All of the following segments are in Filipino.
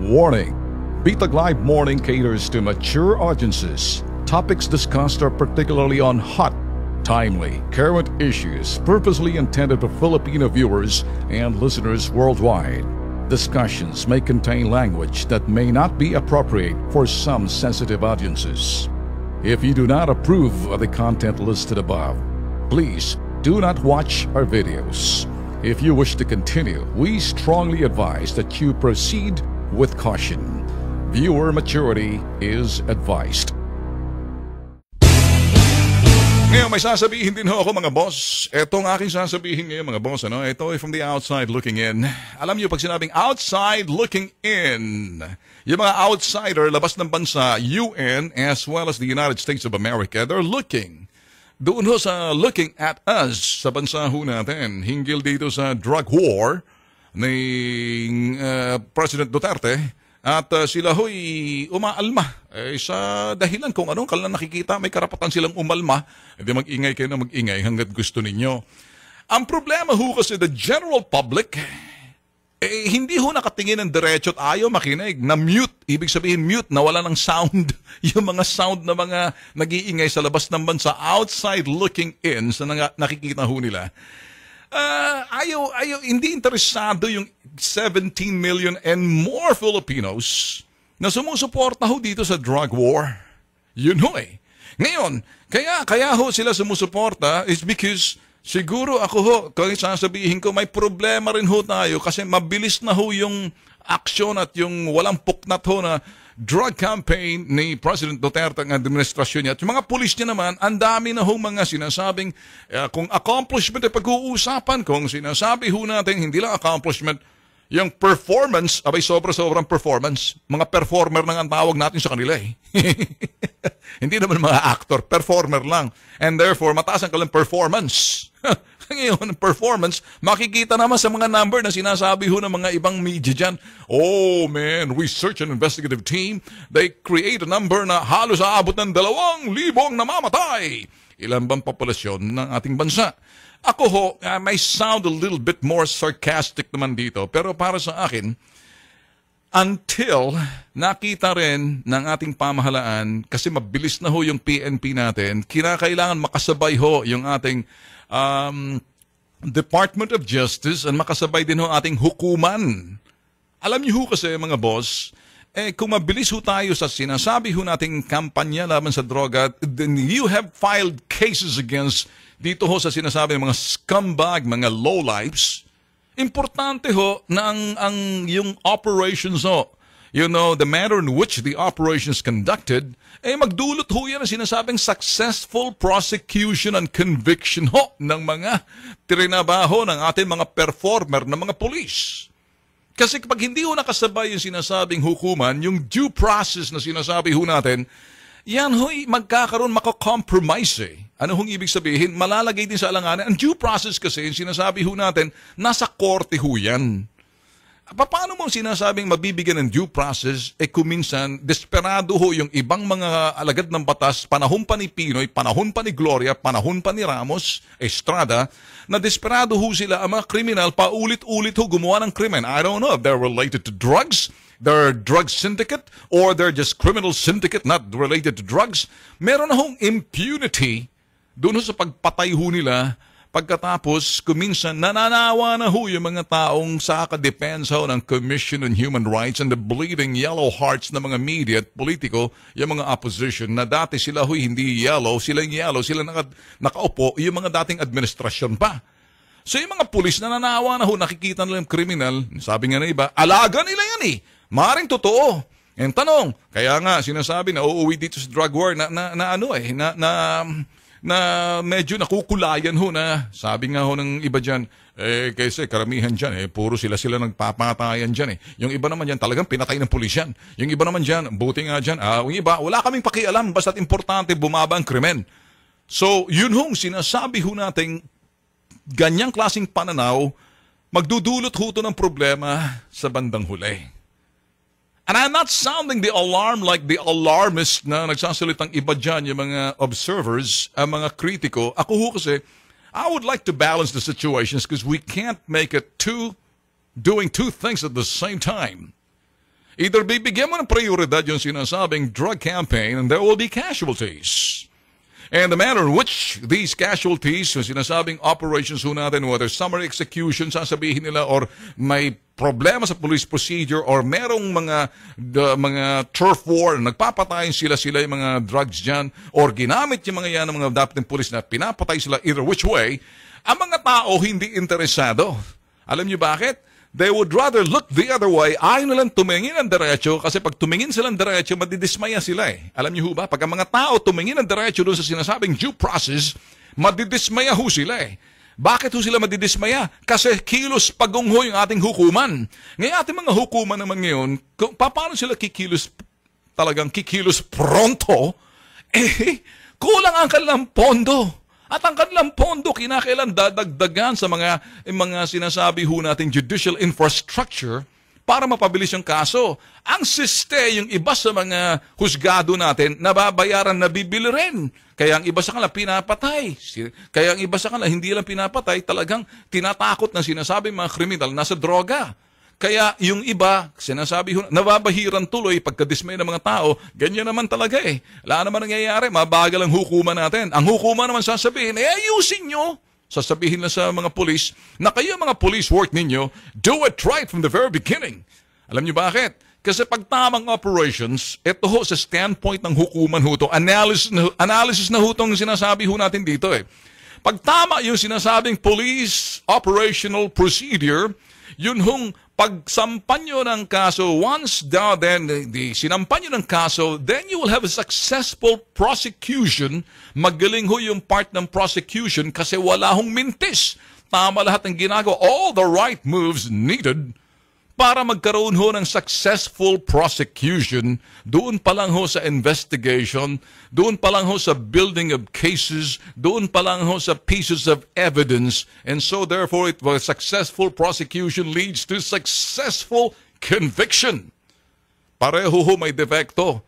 Warning! Bitag Live Morning caters to mature audiences. Topics discussed are particularly on hot, timely, current issues purposely intended for Filipino viewers and listeners worldwide. Discussions may contain language that may not be appropriate for some sensitive audiences. If you do not approve of the content listed above, please do not watch our videos. If you wish to continue, we strongly advise that you proceed with caution. Viewer maturity is advised. Ngayon, may sasabihin din ho ako mga boss. Etong aking sasabihin ngayon mga boss, ito ay from the outside looking in. Alam niyo, pag sinabing outside looking in, yung mga outsider, labas ng bansa, UN, as well as the United States of America, they're looking. Doon ho sa looking at us sa bansa ho natin, hinggil dito sa drug war ni President Duterte. At sila ho'y umaalma sa dahilan kung anong kailan nakikita may karapatan silang umalma. Hindi mag-ingay kayo na mag-ingay hanggat gusto ninyo. Ang problema ho kasi the general public, hindi ho nakatingin ng diretso at ayaw makinig. Na-mute, ibig sabihin mute, nawala ng sound. Yung mga sound na mga nag-iingay sa labas ng bansa, outside looking in sa nakikita ho nila. Hindi interesado yung 17 million and more Filipinos na sumusuporta ho dito sa drug war. Yun ho eh. Ngayon, kaya ho sila sumusuporta is because siguro ako ho, kung sasabihin ko, may problema rin ho tayo kasi mabilis na ho yung aksyon at yung walang puknat ho na drug campaign ni President Duterte ang administrasyon niya. At yung mga pulis niya naman, ang dami na hong mga sinasabing kung accomplishment ay pag-uusapan, kung sinasabi ho natin, hindi lang accomplishment, yung performance, abay sobrang performance. Mga performer na ang tawag natin sa kanila eh. Hindi naman mga actor, performer lang. And therefore, mataas ang kanilang performance. Ngayon, performance, makikita naman sa mga number na sinasabi ho ng mga ibang media dyan. Oh man, research and investigative team, they create a number na halos aabot ng 2,000 namamatay. Ilan bang populasyon ng ating bansa? Ako ho, may sound a little bit more sarcastic naman dito. Pero para sa akin, until nakita rin ng ating pamahalaan, kasi mabilis na ho yung PNP natin, kinakailangan makasabay ho yung ating Department of Justice and makasabay din ho ating hukuman. Alam niyo ho kasi mga boss, kung mabilis ho tayo sa sinasabi ho nating kampanya laban sa droga, then you have filed cases against dito ho sa sinasabi ng mga scumbag, mga lowlifes. Importante ho na yung operations ho, you know, the manner in which the operations conducted, magdulot ho yan ang sinasabing successful prosecution and conviction ho ng mga trinabaho ng ating mga performer ng mga police. Kasi kapag hindi ho nakasabay yung sinasabing hukuman, yung due process na sinasabi ho natin, yan ho'y magkakaroon, makakompromise eh. Ano hong ibig sabihin? Malalagay din sa alanganan. Ang due process kasi, yung sinasabi ho natin, nasa korte ho yan. Paano mo sinasabing mabibigyan ng due process, kuminsan, desperado ho yung ibang mga alagad ng batas, panahon pa ni Pinoy, panahon pa ni Gloria, panahon pa ni Ramos, Estrada, na desperado ho sila, ang mga kriminal, paulit-ulit ho gumawa ng krimen. I don't know if they're related to drugs, they're drug syndicate, or they're just criminal syndicate not related to drugs. Meron na hong impunity doon sa pagpatay ho nila. Pagkatapos, kuminsan, nananawa na ho yung mga taong sa kadepensa ho ng Commission on Human Rights and the bleeding yellow hearts ng mga media at politiko, yung mga opposition, na dati sila ho hindi yellow, sila nakaupo, yung mga dating administrasyon pa. So yung mga pulis na nanawa na ho, nakikita nila yung kriminal, sabi nga na iba, alaga nila yan eh. Maring totoo. Ang tanong, kaya nga sinasabi na uuwi dito sa drug war na medyo nakukulayan ho na, sabi nga ho ng iba dyan, kasi karamihan dyan, puro sila nagpapatayan dyan eh. Yung iba naman dyan, talagang pinatay ng pulis yan. Yung iba naman dyan, buti nga dyan, yung iba, wala kaming pakialam, basta't importante, bumaba ang krimen. So, yun hong sinasabi ho nating ganyang klaseng pananaw, magdudulot ho ito ng problema sa bandang huli. And I'm not sounding the alarm like the alarmist na nagsasalitang iba dyan, yung mga observers, ang mga kritiko. Ako ho kasi, I would like to balance the situations because we can't make it doing two things at the same time. Either bibigyan mo ng prioridad yung sinasabing drug campaign and there will be casualties. And the manner in which these casualties, yung sinasabing operations ho natin, whether summary execution, sasabihin nila, or may problema sa police procedure, or merong mga turf war, nagpapatayin sila yung mga drugs dyan, or ginamit yung mga yan ng mga dapat ng police na pinapatay sila either which way, ang mga tao hindi interesado. Alam niyo bakit? They would rather look the other way, ayaw nilang tumingin ng diretso, kasi pag tumingin silang diretso, madidismaya sila eh. Alam niyo ba, pag ang mga tao tumingin ng diretso doon sa sinasabing due process, madidismaya ho sila eh. Bakit ho sila madidismaya? Kasi kilos pagungho yung ating hukuman. Ngayon ating mga hukuman naman ngayon, paano sila talagang kikilos pronto? Kulang ang kanilang pondo. At ang kanilang pondo, kinakailan dadagdagan sa mga sinasabi ho nating judicial infrastructure para mapabilis yung kaso. Ang yung iba sa mga husgado natin, nababayaran, nabibili rin. Kaya ang iba sa kanila pinapatay. Kaya ang iba sa kanila hindi lang pinapatay, talagang tinatakot na sinasabi mga kriminal nasa droga. Kaya yung iba, sinasabi ho, nababahiran tuloy pagkadismay ng mga tao, ganyan naman talaga eh. Wala naman nangyayari, mabagal ang hukuman natin. Ang hukuman naman sasabihin, ayusin nyo. Sasabihin na sa mga police, na kayo mga police work ninyo, do it right from the very beginning. Alam nyo bakit? Kasi pag tamang operations, ito ho sa standpoint ng hukuman ho to, analysis na ho itong sinasabi ho natin dito eh. Pag tama yung sinasabing police operational procedure, yun hong pagsampan nyo ng kaso, once sinampan nyo ng kaso, then you will have a successful prosecution. Magaling ho yung part ng prosecution kasi wala hong mintis. Tama lahat ng ginagawa. All the right moves needed para magkaroon ho ng successful prosecution. Doon pa lang ho sa investigation, doon pa lang ho sa building of cases, doon pa lang ho sa pieces of evidence, and so therefore successful prosecution leads to successful conviction. Pareho ho may defekto.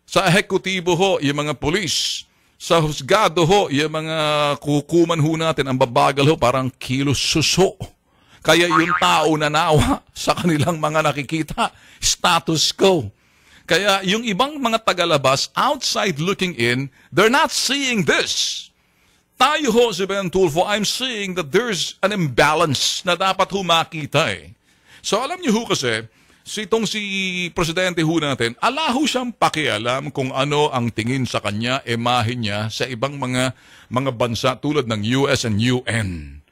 Sa ehekutibo ho, yung mga pulis. Sa husgado ho, yung mga hukuman ho natin, ang babagal ho, parang kilos suso. Kaya yung tao nanawa sa kanilang mga nakikita, status quo. Kaya yung ibang mga tagalabas, outside looking in, they're not seeing this. Tayo ho, si Ben Tulfo, I'm seeing that there's an imbalance na dapat ho makita eh. So alam niyo ho kasi, si presidente ho natin, ala ho siyang pakialam kung ano ang tingin sa kanya, imahe niya sa ibang mga bansa tulad ng US and UN.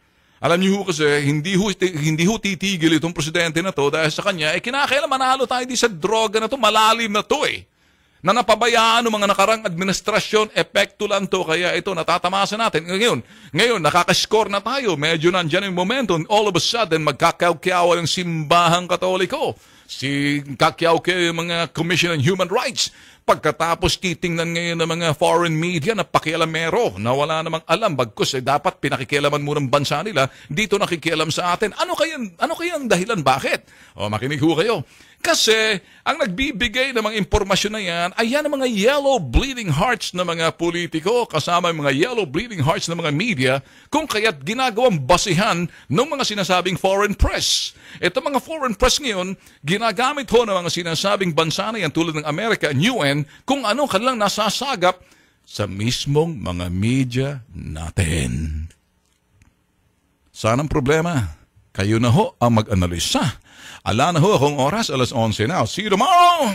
Alam niyo ho kasi, hindi ho titigil itong presidente na to dahil sa kanya, kinakailan manalo tayo di sa droga na to, malalim na to eh. Na napabayaan ng mga nakarang administrasyon, epekto lang to, kaya ito, natatamasa natin. Ngayon, nakakascore na tayo, medyo nandyan yung momentum, all of a sudden, magkakaw-kiawa ng simbahang katoliko. Kakyaw-kiaw yung mga Commission on Human Rights. Pagkatapos titingnan ngayon ng mga foreign media na pakialamero na wala namang alam, bagkus dapat pinakikialaman mo ng bansa nila, dito nakikialam sa atin. Ano kayang dahilan? Bakit? Makinig ho kayo. Kasi ang nagbibigay ng mga impormasyon na yan ay yan ang mga yellow bleeding hearts na mga politiko kasama ang mga yellow bleeding hearts na mga media kung kaya't ginagawang basihan ng mga sinasabing foreign press. Ito mga foreign press ngayon, ginagamit ho ng mga sinasabing bansa na yan tulad ng Amerika and UN kung ano kanilang nasasagap sa mismong mga media natin. Saan ang problema? Kayo na ho ang mag-analisa. Ala na ho akong oras, 11:00 na. See you tomorrow!